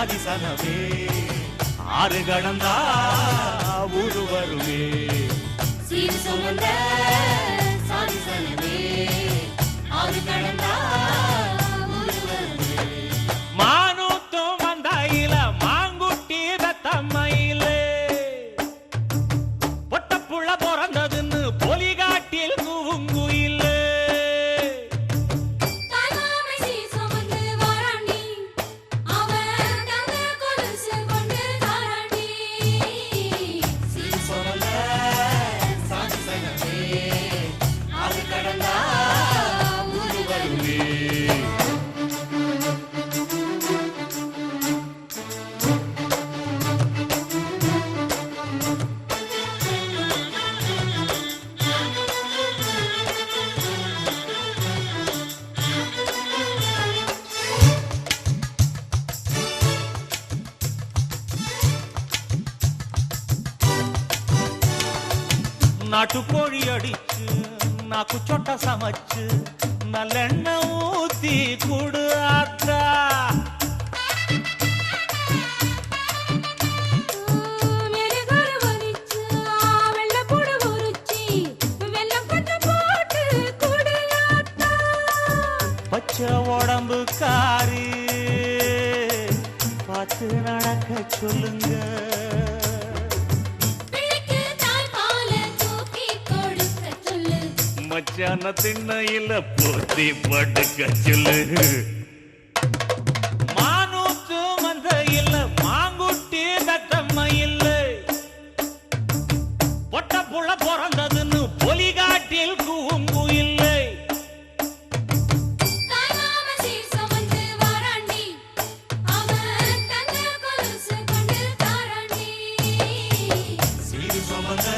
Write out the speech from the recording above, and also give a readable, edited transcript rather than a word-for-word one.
சாதிசனமே ஆறு கடந்தா ஊரு வருமே சீர் சுமந்த சாதிசனமே ஆறு கடந்தா ஊரு வருமே மானூத்தும் வந்தாயில மாங்குட்டி தத்தம்மையிலே பொட்டப்புள்ள பிறந்ததுன்னு பொலிகாட்டில் கூவுங்குயிலே நாட்டுக்கோழி அடிச்சு நாக்கு சொட்ட சமைச்சு நல்லெண்ணெய் ஊத்தி குடு ஆத்தா பச்சை உடம்பு காரி பார்த்து நடக்க சொல்லுங்க மச்சான திண்ணையில போத்தி படுக்க சொல்லு மானூத்து மந்த இல்ல மாங்குட்டி தத்தம்மை இல்ல பொட்ட புள்ள பிறந்ததுன்னு பொலிகாட்டில் கூங்கு இல்லை சீர் சுமந்த